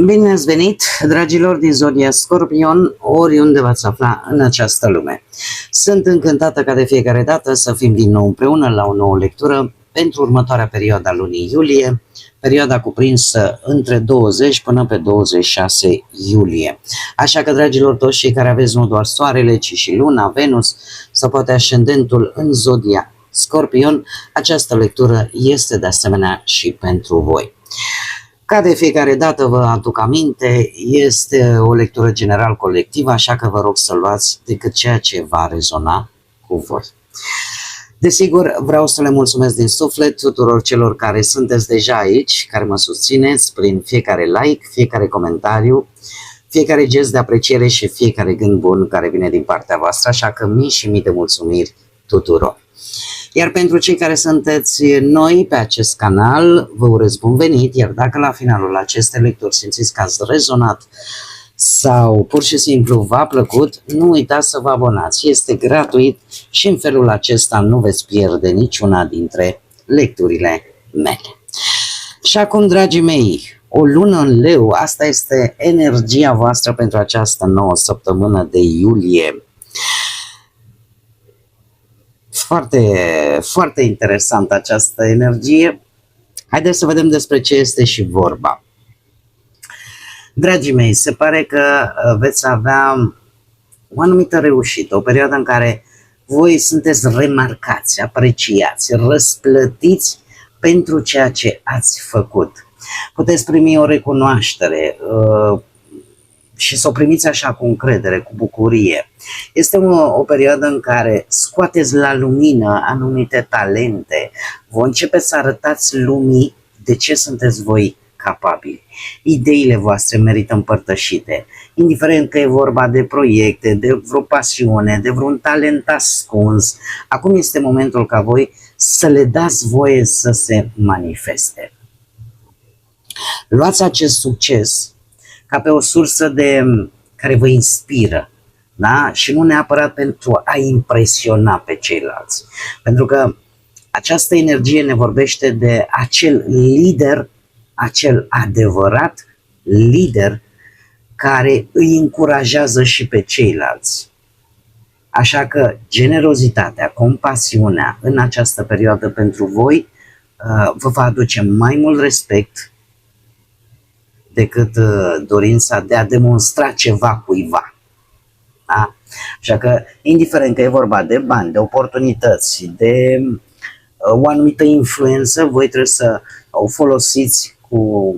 Bine ați venit, dragilor din Zodia Scorpion, oriunde v-ați afla în această lume. Sunt încântată ca de fiecare dată să fim din nou împreună la o nouă lectură pentru următoarea perioadă a lunii iulie, perioada cuprinsă între 20 până pe 26 iulie. Așa că, dragilor, toți cei care aveți nu doar soarele, ci și luna, Venus sau poate ascendentul în Zodia Scorpion, această lectură este de asemenea și pentru voi. Ca de fiecare dată vă aduc aminte, este o lectură general colectivă, așa că vă rog să luați decât ceea ce va rezona cu voi. Desigur, vreau să le mulțumesc din suflet tuturor celor care sunteți deja aici, care mă susțineți prin fiecare like, fiecare comentariu, fiecare gest de apreciere și fiecare gând bun care vine din partea voastră, așa că mii și mii de mulțumiri tuturor. Iar pentru cei care sunteți noi pe acest canal, vă urez bun venit, iar dacă la finalul acestei lecturi simțiți că ați rezonat sau pur și simplu v-a plăcut, nu uitați să vă abonați, este gratuit și în felul acesta nu veți pierde niciuna dintre lecturile mele. Și acum, dragii mei, o lună în leu, asta este energia voastră pentru această nouă săptămână de iulie. Foarte interesantă această energie. Haideți să vedem despre ce este și vorba. Dragii mei, se pare că veți avea o anumită reușită, o perioadă în care voi sunteți remarcați, apreciați, răsplătiți pentru ceea ce ați făcut. Puteți primi o recunoaștere și să o primiți așa cu încredere, cu bucurie. Este o perioadă în care scoateți la lumină anumite talente, voi începeți să arătați lumii de ce sunteți voi capabili. Ideile voastre merită împărtășite, indiferent că e vorba de proiecte, de vreo pasiune, de vreun talent ascuns. Acum este momentul ca voi să le dați voie să se manifeste. Luați acest succes ca pe o sursă care vă inspiră, da? Și nu neapărat pentru a impresiona pe ceilalți. Pentru că această energie ne vorbește de acel lider, acel adevărat lider care îi încurajează și pe ceilalți. Așa că generozitatea, compasiunea în această perioadă pentru voi vă va aduce mai mult respect decât dorința de a demonstra ceva cuiva. Da? Așa că, indiferent că e vorba de bani, de oportunități, de o anumită influență, voi trebuie să o folosiți cu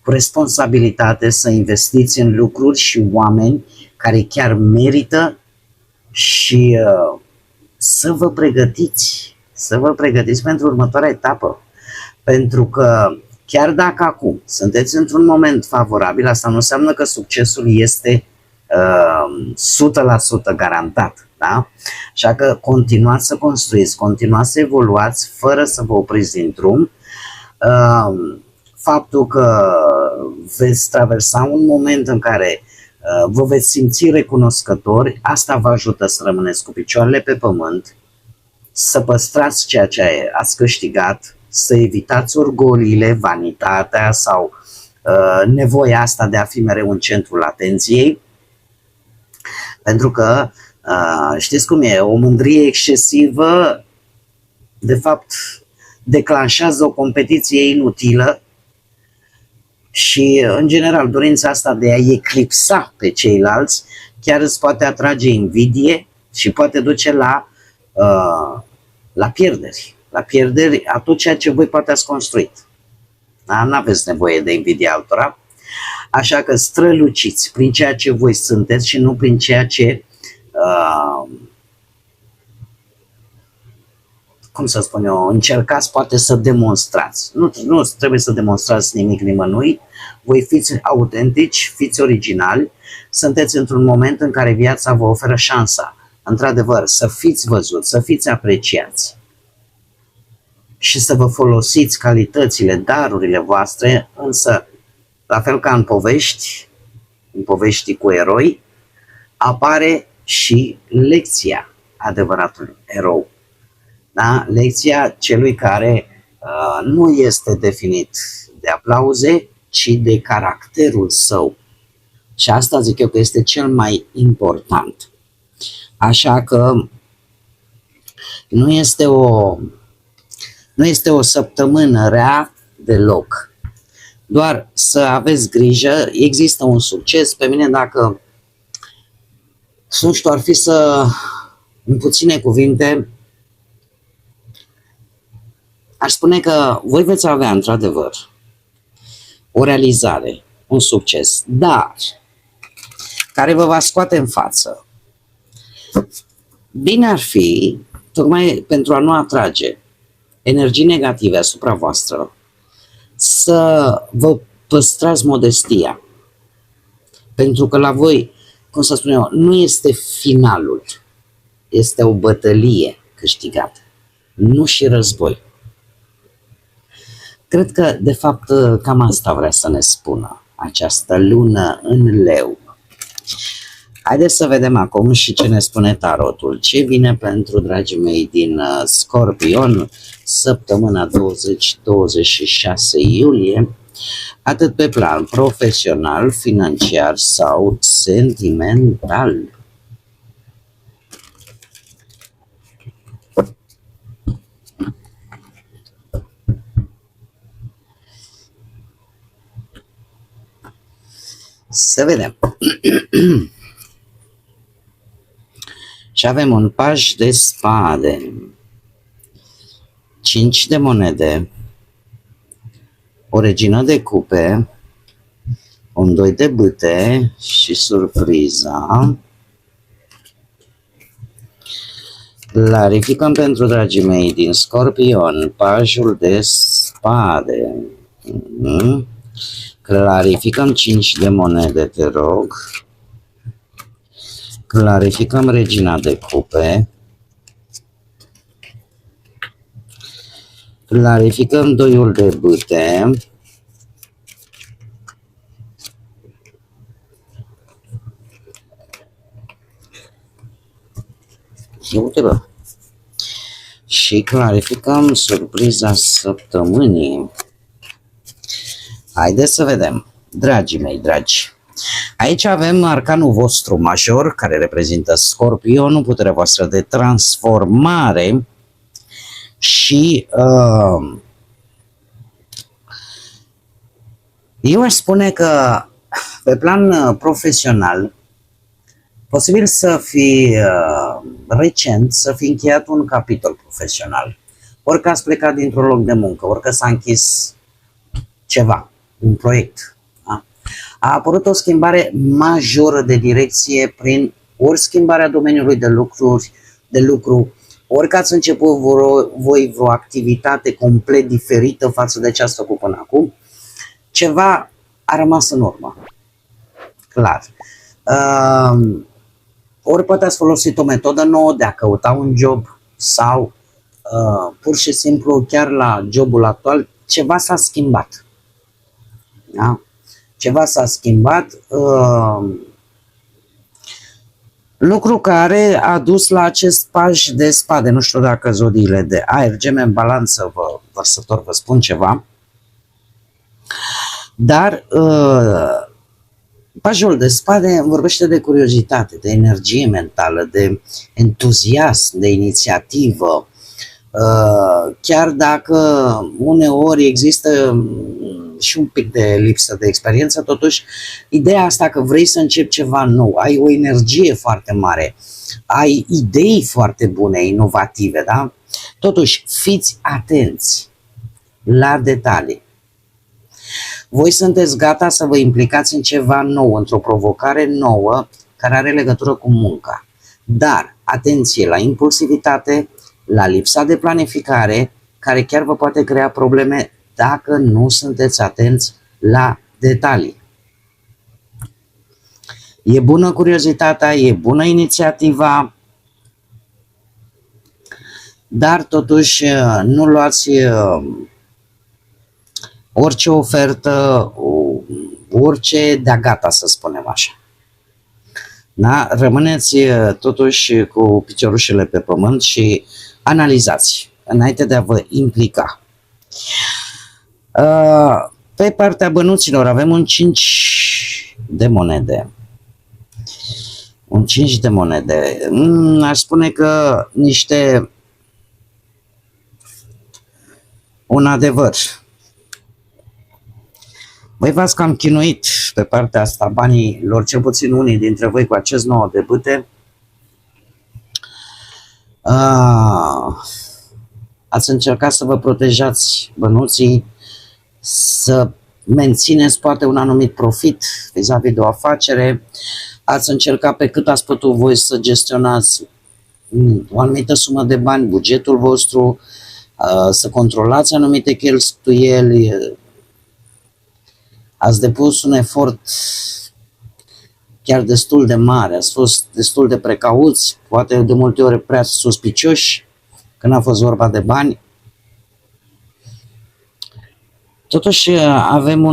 responsabilitate, să investiți în lucruri și oameni care chiar merită și să vă pregătiți pentru următoarea etapă. Pentru că chiar dacă acum sunteți într-un moment favorabil, asta nu înseamnă că succesul este 100% garantat. Da? Așa că continuați să construiți, continuați să evoluați fără să vă opriți din drum. Faptul că veți traversa un moment în care vă veți simți recunoscători, asta vă ajută să rămâneți cu picioarele pe pământ, să păstrați ceea ce ați câștigat, să evitați orgoliile, vanitatea sau nevoia asta de a fi mereu în centrul atenției, pentru că știți cum e, o mândrie excesivă de fapt declanșează o competiție inutilă și în general dorința asta de a eclipsa pe ceilalți chiar îți poate atrage invidie și poate duce la pierderi. La pierderi a tot ceea ce voi poate ați construit. Da? Nu-aveți nevoie de invidia altora. Așa că străluciți prin ceea ce voi sunteți și nu prin ceea ce, cum să spun eu, încercați poate să demonstrați. Nu trebuie să demonstrați nimic nimănui. Voi fiți autentici, fiți originali. Sunteți într-un moment în care viața vă oferă șansa, într-adevăr, să fiți văzuți, să fiți apreciați și să vă folosiți calitățile, darurile voastre, însă, la fel ca în povești cu eroi, apare și lecția adevăratului erou. Da? Lecția celui care nu este definit de aplauze, ci de caracterul său. Și asta zic eu că este cel mai important. Așa că nu este o săptămână rea deloc. Doar să aveți grijă, există un succes. Pe mine, dacă nu știu, ar fi să, în puține cuvinte, aș spune că voi veți avea într-adevăr o realizare, un succes, dar care vă va scoate în față. Bine ar fi, tocmai pentru a nu atrage energii negative asupra voastră, să vă păstrați modestia. Pentru că la voi, cum să spun eu, nu este finalul, este o bătălie câștigată, nu și război. Cred că, de fapt, cam asta vrea să ne spună această lună în Leu. Haideți să vedem acum și ce ne spune tarotul. Ce vine pentru dragii mei din Scorpion săptămâna 20-26 iulie, atât pe plan profesional, financiar sau sentimental. Să vedem. Și avem un paj de spade, 5 de monede, o regină de cupe, un 2 de bâte și surpriza. Clarificăm pentru dragii mei din Scorpion pajul de spade. Clarificăm 5 de monede, te rog. Clarificăm regina de cupe. Clarificăm 2-ul de bâte. Uite-bă. Și clarificăm surpriza săptămânii. Haideți să vedem, dragii mei dragi. Aici avem arcanul vostru major, care reprezintă Scorpionul, puterea voastră de transformare și eu aș spune că pe plan profesional, posibil să fi recent, să fi încheiat un capitol profesional. Ori că ați plecat dintr-un loc de muncă, ori că s-a închis ceva, un proiect. Da? A apărut o schimbare majoră de direcție prin ori schimbarea domeniului de lucru, ori că ați început voi vreo activitate complet diferită față de ce ați făcut până acum, ceva a rămas în urmă. Clar. Ori poate ați folosit o metodă nouă de a căuta un job sau pur și simplu chiar la jobul actual ceva s-a schimbat. Da? Ceva s-a schimbat, lucru care a dus la acest paj de spade. Nu știu dacă zodiile de aer, Gemeni, Balanță, Vărsător vă spun ceva, dar pajul de spade vorbește de curiozitate, de energie mentală, de entuziasm, de inițiativă, chiar dacă uneori există și un pic de lipsă de experiență, totuși ideea asta că vrei să începi ceva nou, ai o energie foarte mare, ai idei foarte bune, inovative, da? Totuși, fiți atenți la detalii. Voi sunteți gata să vă implicați în ceva nou, într-o provocare nouă care are legătură cu munca. Dar, atenție la impulsivitate, la lipsa de planificare, care chiar vă poate crea probleme dacă nu sunteți atenți la detalii. E bună curiozitatea, e bună inițiativa, dar totuși nu luați orice ofertă, orice de-a gata, să spunem așa. Da? Rămâneți totuși cu piciorușele pe pământ și analizați înainte de a vă implica. Pe partea bănuților avem un 5 de monede. Un 5 de monede. Aș spune că un adevăr. Voi v-ați cam chinuit pe partea asta banilor, cel puțin unii dintre voi cu acest 9 de bâte. Ați încercat să vă protejați bănuții, să mențineți poate un anumit profit vis-a-vis de o afacere. Ați încercat pe cât ați putut voi să gestionați o anumită sumă de bani, bugetul vostru, să controlați anumite cheltuieli. Ați depus un efort chiar destul de mare, ați fost destul de precauți, poate de multe ori prea suspicioși când a fost vorba de bani. Totuși avem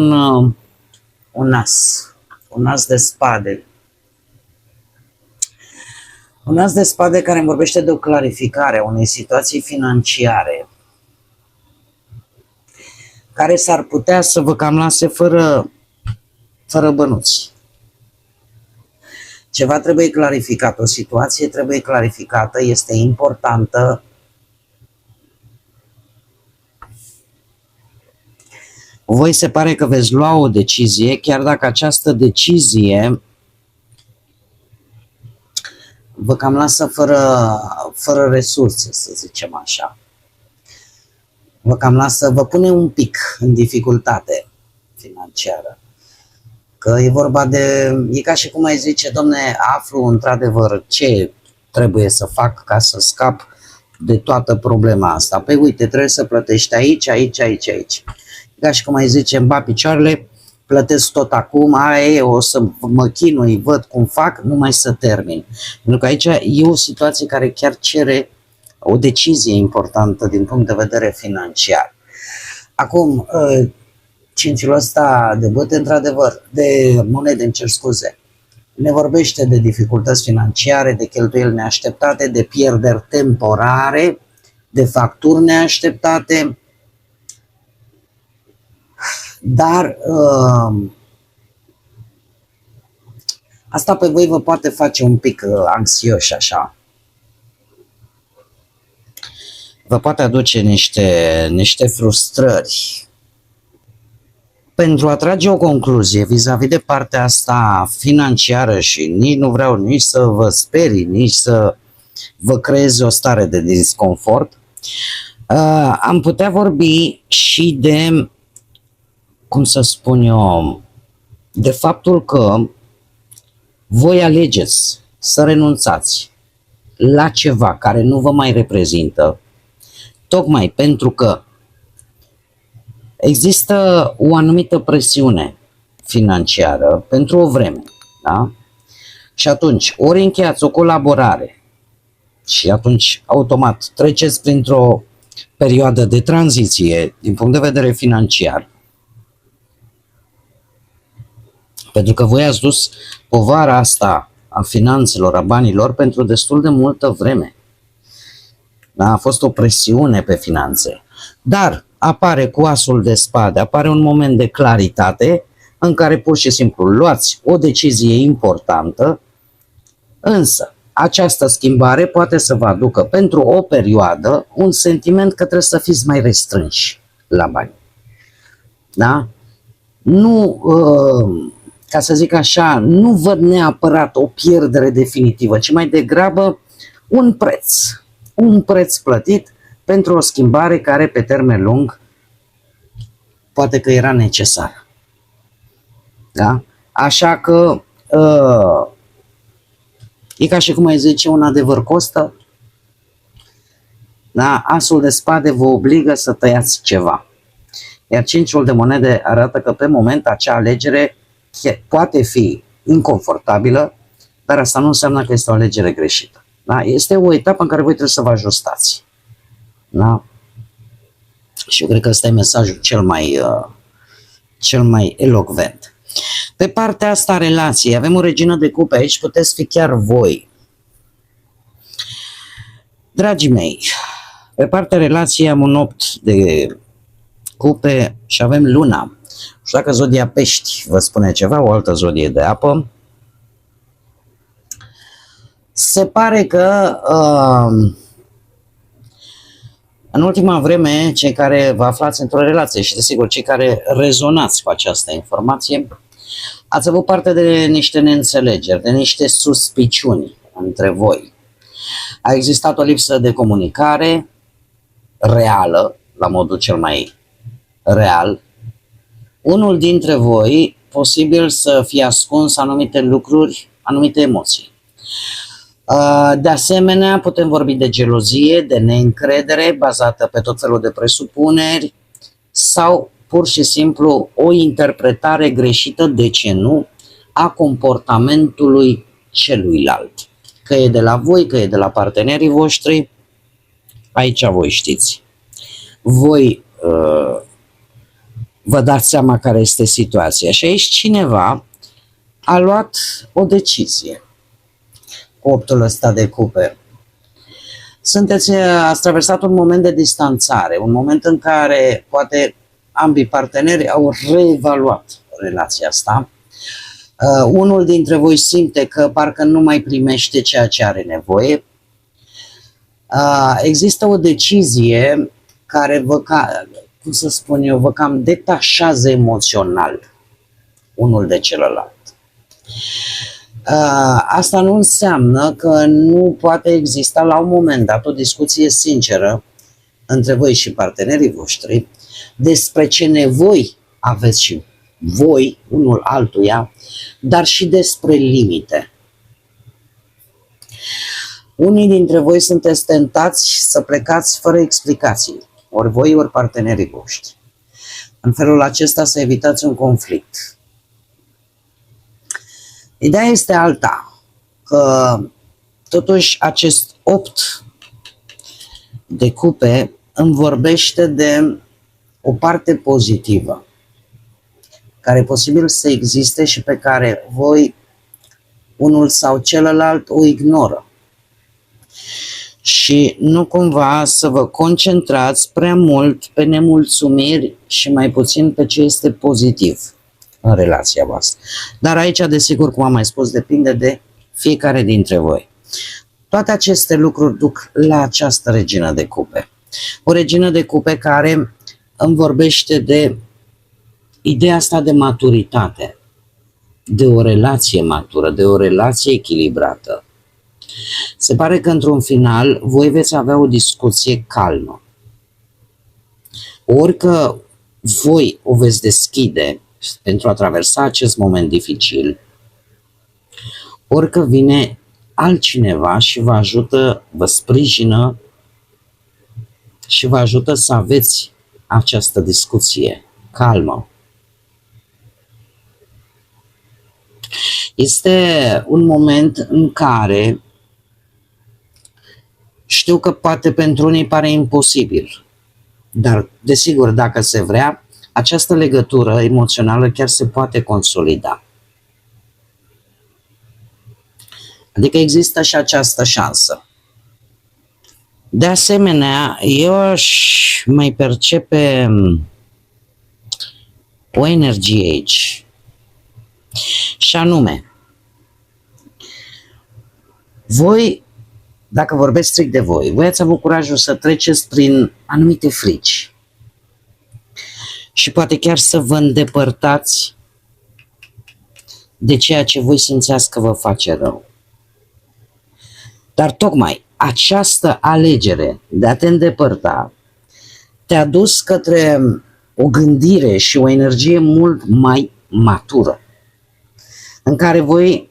un as de spade. Un as de spade care îmi vorbește de o clarificare a unei situații financiare care s-ar putea să vă cam lase fără bănuți. Ceva trebuie clarificat, o situație trebuie clarificată, este importantă. Voi se pare că veți lua o decizie, chiar dacă această decizie vă cam lasă fără resurse, să zicem așa. Vă pune un pic în dificultate financiară. Că e vorba e ca și cum ai zice, domne, aflu într-adevăr ce trebuie să fac ca să scap de toată problema asta. Păi uite, trebuie să plătești aici. Ca și cum ai zice, îmi bat picioarele, plătesc tot acum, o să mă chinui, văd cum fac, numai să termin. Pentru că aici e o situație care chiar cere o decizie importantă din punct de vedere financiar. Acum, cincilul ăsta de băte, într-adevăr, de monede, îmi cer scuze, ne vorbește de dificultăți financiare, de cheltuieli neașteptate, de pierderi temporare, de facturi neașteptate, dar asta pe voi vă poate face un pic anxioși așa. Vă poate aduce niște frustrări. Pentru a trage o concluzie vis-a-vis de partea asta financiară și nici nu vreau nici să vă sperii, nici să vă creez o stare de disconfort, am putea vorbi și de, cum să spun eu, de faptul că voi alegeți să renunțați la ceva care nu vă mai reprezintă, tocmai pentru că există o anumită presiune financiară pentru o vreme, da? Și atunci, ori încheiați o colaborare și atunci automat treceți printr-o perioadă de tranziție din punct de vedere financiar, pentru că voi ați dus povara asta a finanțelor, a banilor pentru destul de multă vreme. Da? A fost o presiune pe finanțe. Dar apare cu asul de spade, apare un moment de claritate în care pur și simplu luați o decizie importantă, însă această schimbare poate să vă aducă pentru o perioadă un sentiment că trebuie să fiți mai restrânși la bani. Da? Nu, ca să zic așa, nu văd neapărat o pierdere definitivă, ci mai degrabă un preț plătit pentru o schimbare care pe termen lung poate că era necesară. Da? Așa că e ca și cum ai zice, un adevăr costă. Da? Asul de spade vă obligă să tăiați ceva. Iar cinciul de monede arată că pe moment acea alegere poate fi inconfortabilă, dar asta nu înseamnă că este o alegere greșită. Da? Este o etapă în care voi trebuie să vă ajustați. Da? Și eu cred că ăsta e mesajul cel mai elocvent. Pe partea asta a relației, avem o regină de cupe, aici puteți fi chiar voi. Dragii mei, pe partea relației am un 8 de cupe și avem luna. Și dacă zodia pești vă spune ceva, o altă zodie de apă, se pare că în ultima vreme, cei care vă aflați într-o relație și desigur cei care rezonați cu această informație, ați avut parte de niște neînțelegeri, de niște suspiciuni între voi. A existat o lipsă de comunicare reală, la modul cel mai real. Unul dintre voi posibil să fie ascuns anumite lucruri, anumite emoții. De asemenea, putem vorbi de gelozie, de neîncredere bazată pe tot felul de presupuneri sau pur și simplu o interpretare greșită, de ce nu, a comportamentului celuilalt. Că e de la voi, că e de la partenerii voștri, aici voi știți. Voi vă dați seama care este situația. Și aici cineva a luat o decizie cu optul ăsta de cupe. Ați traversat un moment de distanțare, un moment în care poate ambii parteneri au reevaluat relația asta. Unul dintre voi simte că parcă nu mai primește ceea ce are nevoie. Există o decizie care vă cam detașează emoțional unul de celălalt. Asta nu înseamnă că nu poate exista la un moment dat o discuție sinceră între voi și partenerii voștri despre ce nevoi aveți și voi, unul altuia, dar și despre limite. Unii dintre voi sunteți tentați să plecați fără explicații, ori voi, ori partenerii voștri. În felul acesta să evitați un conflict. Ideea este alta, că totuși acest 8 de cupe îmi vorbește de o parte pozitivă, care e posibil să existe și pe care voi, unul sau celălalt, o ignoră. Și nu cumva să vă concentrați prea mult pe nemulțumiri și mai puțin pe ce este pozitiv în relația voastră. Dar aici, desigur, cum am mai spus, depinde de fiecare dintre voi. Toate aceste lucruri duc la această regină de cupe. O regină de cupe care îmi vorbește de ideea asta de maturitate, de o relație matură, de o relație echilibrată. Se pare că într-un final voi veți avea o discuție calmă. Ori că voi o veți deschide pentru a traversa acest moment dificil, ori că vine altcineva și vă ajută, vă sprijină și vă ajută să aveți această discuție calmă. Este un moment în care știu că poate pentru unii pare imposibil, dar desigur dacă se vrea, această legătură emoțională chiar se poate consolida. Adică există și această șansă. De asemenea, eu aș mai percepe o energie aici. Și anume, voi, dacă vorbesc strict de voi, voi ați avut curajul să treceți prin anumite frici și poate chiar să vă îndepărtați de ceea ce voi simțeați că vă face rău. Dar tocmai această alegere de a te îndepărta te-a dus către o gândire și o energie mult mai matură, în care voi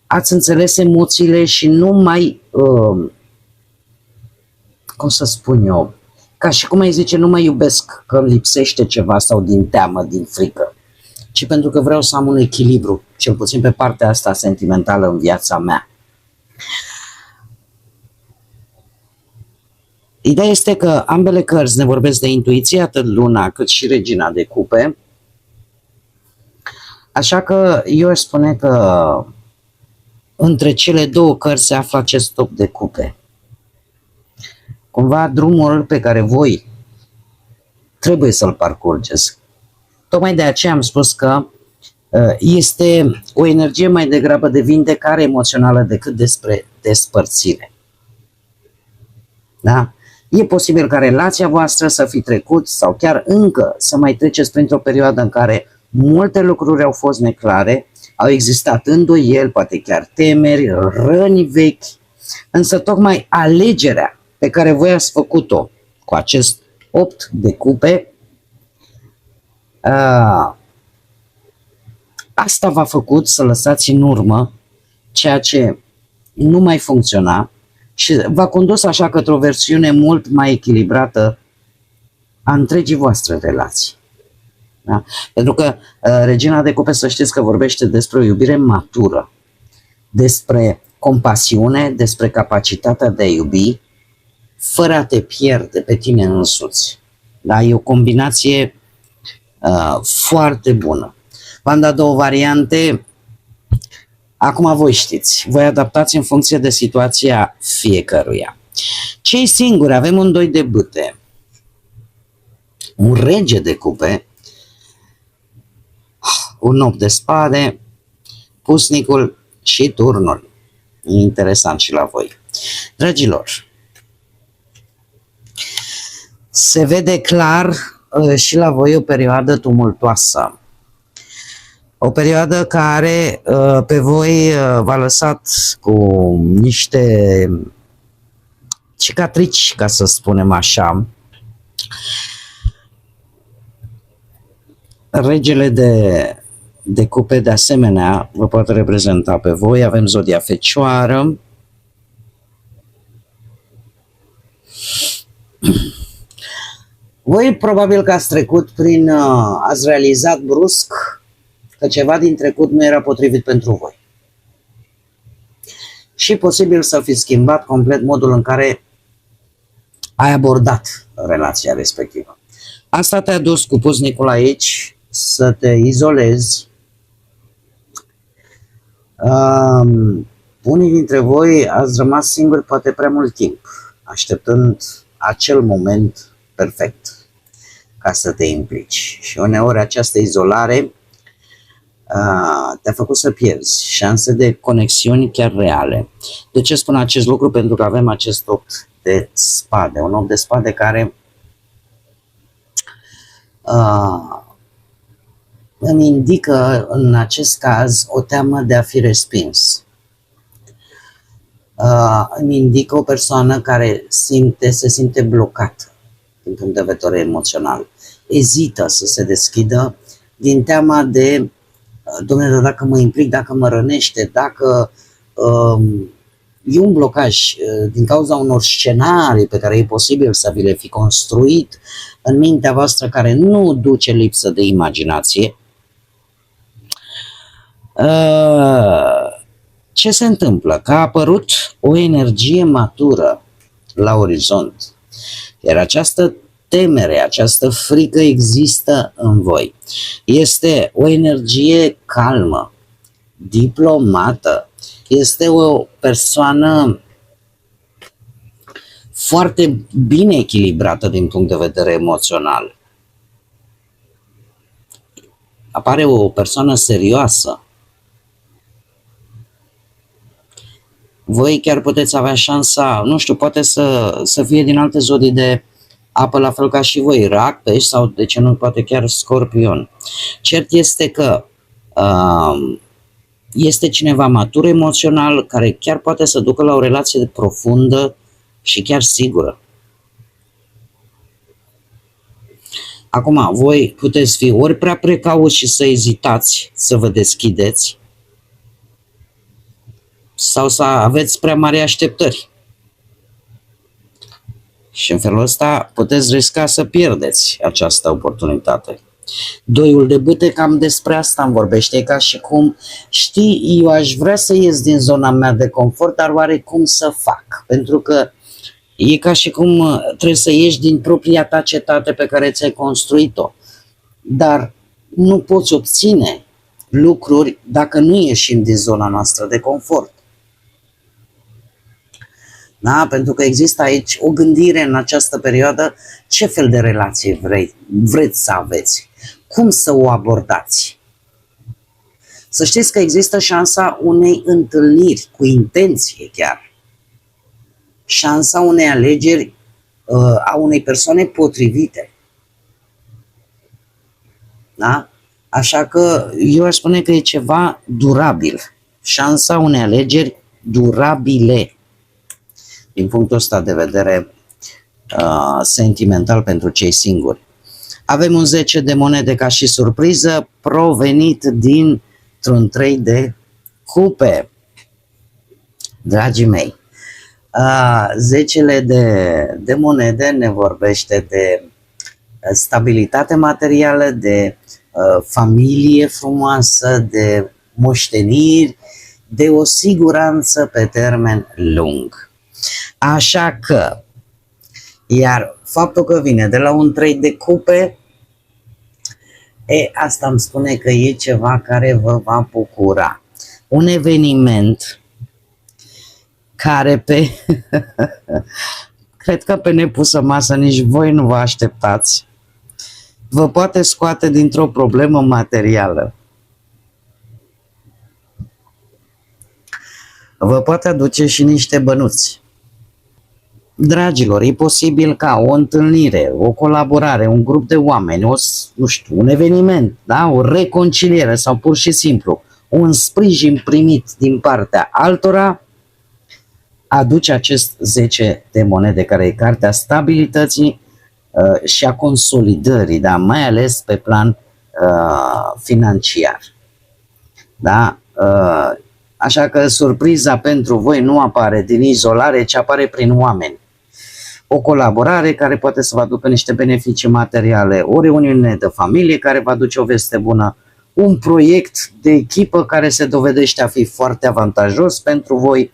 ați înțeles emoțiile și nu mai, cum să spun eu, ca și cum ai zice, nu mai iubesc că îmi lipsește ceva sau din teamă, din frică, ci pentru că vreau să am un echilibru, cel puțin pe partea asta sentimentală în viața mea. Ideea este că ambele cărți ne vorbesc de intuiție, atât Luna cât și Regina de Cupe, așa că eu aș spune că între cele două cărți se află acest top de cupe. Cumva drumul pe care voi trebuie să-l parcurgeți, Tocmai de aceea am spus că este o energie mai degrabă de vindecare emoțională decât despre despărțire. Da? E posibil ca relația voastră să fi trecut sau chiar încă să mai treceți printr-o perioadă în care multe lucruri au fost neclare, au existat îndoieli, poate chiar temeri, răni vechi, însă tocmai alegerea pe care voi ați făcut-o cu acest 8 de cupe, asta v-a făcut să lăsați în urmă ceea ce nu mai funcționa și v-a condus așa către o versiune mult mai echilibrată a întregii voastre relații. Da? Pentru că Regina de Cupe, să știți că vorbește despre o iubire matură, despre compasiune, despre capacitatea de a iubi fără a te pierde pe tine însuți. Da? E o combinație foarte bună. V-am dat două variante. Acum voi știți, voi adaptați în funcție de situația fiecăruia. Cei singuri, avem un 2 de bâte, un rege de cupe, un 8 de spade, pusnicul și turnul. E interesant și la voi. Dragilor, se vede clar și la voi o perioadă tumultoasă. O perioadă care pe voi v-a lăsat cu niște cicatrici, ca să spunem așa. Regele de cupe, de asemenea, vă poate reprezenta pe voi. Avem zodia Fecioară. Voi probabil că ați trecut prin, ați realizat brusc că ceva din trecut nu era potrivit pentru voi. Și posibil să fi schimbat complet modul în care ai abordat relația respectivă. Asta te-a dus cu pusnicul aici să te izolezi. Unii dintre voi ați rămas singuri poate prea mult timp, așteptând acel moment perfect ca să te implici. Și uneori această izolare te-a făcut să pierzi șanse de conexiuni chiar reale. De ce spun acest lucru? Pentru că avem acest 8 de spade, un 8 de spade care îmi indică în acest caz o teamă de a fi respins. Îmi indică o persoană care se simte blocată din punct de vedere emoțional. Ezită să se deschidă din teama de dom'le, dacă mă implic, dacă mă rănește, dacă e un blocaj din cauza unor scenarii pe care e posibil să vi le fi construit în mintea voastră, care nu duce lipsă de imaginație. Ce se întâmplă? Că a apărut o energie matură la orizont, iar această temere, această frică există în voi. Este o energie calmă, diplomată, este o persoană foarte bine echilibrată din punct de vedere emoțional. Apare o persoană serioasă. Voi chiar puteți avea șansa, nu știu, poate să fie din alte zodii de apă, la fel ca și voi, Rac, Pești sau, de ce nu, poate chiar Scorpion. Cert este că este cineva matur emoțional care chiar poate să ducă la o relație profundă și chiar sigură. Acum, voi puteți fi ori prea precauți și să ezitați să vă deschideți, sau să aveți prea mari așteptări. Și în felul ăsta puteți risca să pierdeți această oportunitate. Doiul de bâte, cam despre asta îmi vorbește. E ca și cum, știi, eu aș vrea să ies din zona mea de confort, dar oare cum să fac? Pentru că e ca și cum trebuie să ieși din propria ta cetate pe care ți-ai construit-o. Dar nu poți obține lucruri dacă nu ieșim din zona noastră de confort. Da? Pentru că există aici o gândire în această perioadă ce fel de relație vreți să aveți, cum să o abordați. Să știți că există șansa unei întâlniri cu intenție chiar. Șansa unei alegeri a unei persoane potrivite. Da? Așa că eu aș spune că e ceva durabil. Șansa unei alegeri durabile. Din punctul ăsta de vedere sentimental pentru cei singuri. Avem un 10 de monede ca și surpriză provenit dintr-un 3 de cupe. Dragii mei, 10 de monede ne vorbește de stabilitate materială, de familie frumoasă, de moșteniri, de o siguranță pe termen lung. Așa că, iar faptul că vine de la un 3 de cupe, asta îmi spune că e ceva care vă va bucura. Un eveniment care cred că pe nepusă masă nici voi nu vă așteptați, vă poate scoate dintr-o problemă materială. Vă poate aduce și niște bănuți. Dragilor, e posibil ca o întâlnire, o colaborare, un grup de oameni, un eveniment, da? O reconciliere sau pur și simplu un sprijin primit din partea altora aduce acest 10 de monede, care e cartea stabilității și a consolidării, da? Mai ales pe plan financiar. Da? Așa că surpriza pentru voi nu apare din izolare, ci apare prin oameni. O colaborare care poate să vă aducă niște beneficii materiale, o reuniune de familie care va aduce o veste bună, un proiect de echipă care se dovedește a fi foarte avantajos pentru voi,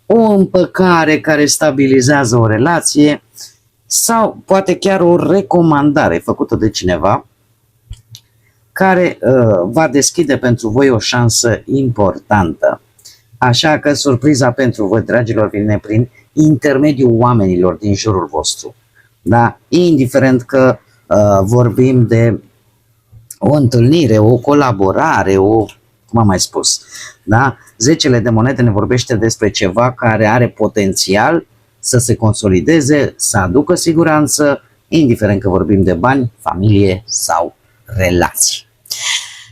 o împăcare care stabilizează o relație sau poate chiar o recomandare făcută de cineva care va deschide pentru voi o șansă importantă. Așa că surpriza pentru voi, dragilor, vine prin intermediul oamenilor din jurul vostru. Da? Indiferent că vorbim de o întâlnire, o colaborare, cum am mai spus. Da? 10 de monede ne vorbește despre ceva care are potențial să se consolideze, să aducă siguranță, indiferent că vorbim de bani, familie sau relații.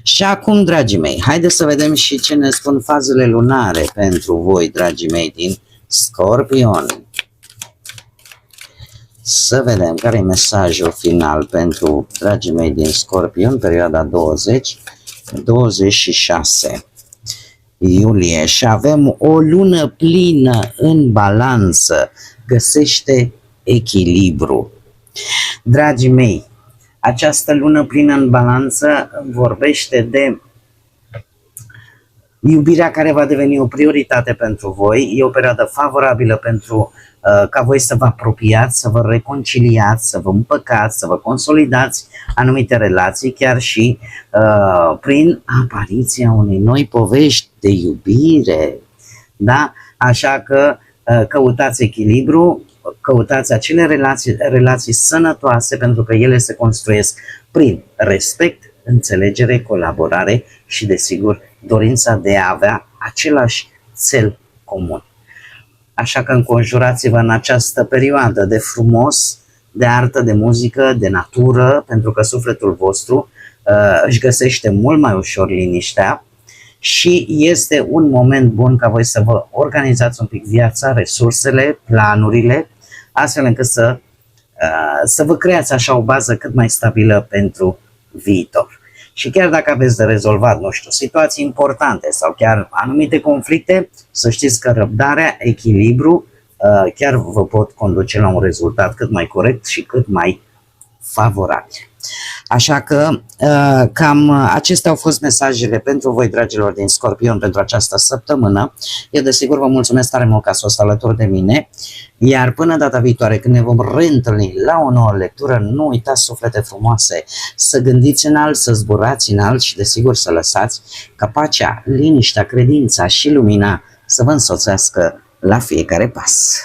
Și acum, dragii mei, haideți să vedem și ce ne spun fazele lunare pentru voi, dragii mei, din Scorpion. Să vedem care e mesajul final pentru dragii mei din Scorpion, perioada 20-26 iulie. Și avem o lună plină în balanță, găsește echilibru. Dragii mei, această lună plină în balanță vorbește de iubirea care va deveni o prioritate pentru voi. E o perioadă favorabilă pentru ca voi să vă apropiați, să vă reconciliați, să vă împăcați, să vă consolidați anumite relații, chiar și prin apariția unei noi povești de iubire. Da? Așa că căutați echilibru, căutați acele relații sănătoase, pentru că ele se construiesc prin respect, înțelegere, colaborare și, desigur, dorința de a avea același cel comun. Așa că înconjurați-vă în această perioadă de frumos, de artă, de muzică, de natură, pentru că sufletul vostru își găsește mult mai ușor liniștea și este un moment bun ca voi să vă organizați un pic viața, resursele, planurile, astfel încât să vă creați așa o bază cât mai stabilă pentru viitor. Și chiar dacă aveți de rezolvat, nu știu, situații importante sau chiar anumite conflicte, să știți că răbdarea, echilibru, chiar vă pot conduce la un rezultat cât mai corect și cât mai favorabil. Așa că cam acestea au fost mesajele pentru voi, dragilor din Scorpion, pentru această săptămână. Eu desigur vă mulțumesc tare mult că ați fost alături de mine, iar până data viitoare când ne vom reîntâlni la o nouă lectură, nu uitați, suflete frumoase, să gândiți înalt, să zburați înalt și desigur să lăsați ca pacea, liniștea, credința și lumina să vă însoțească la fiecare pas.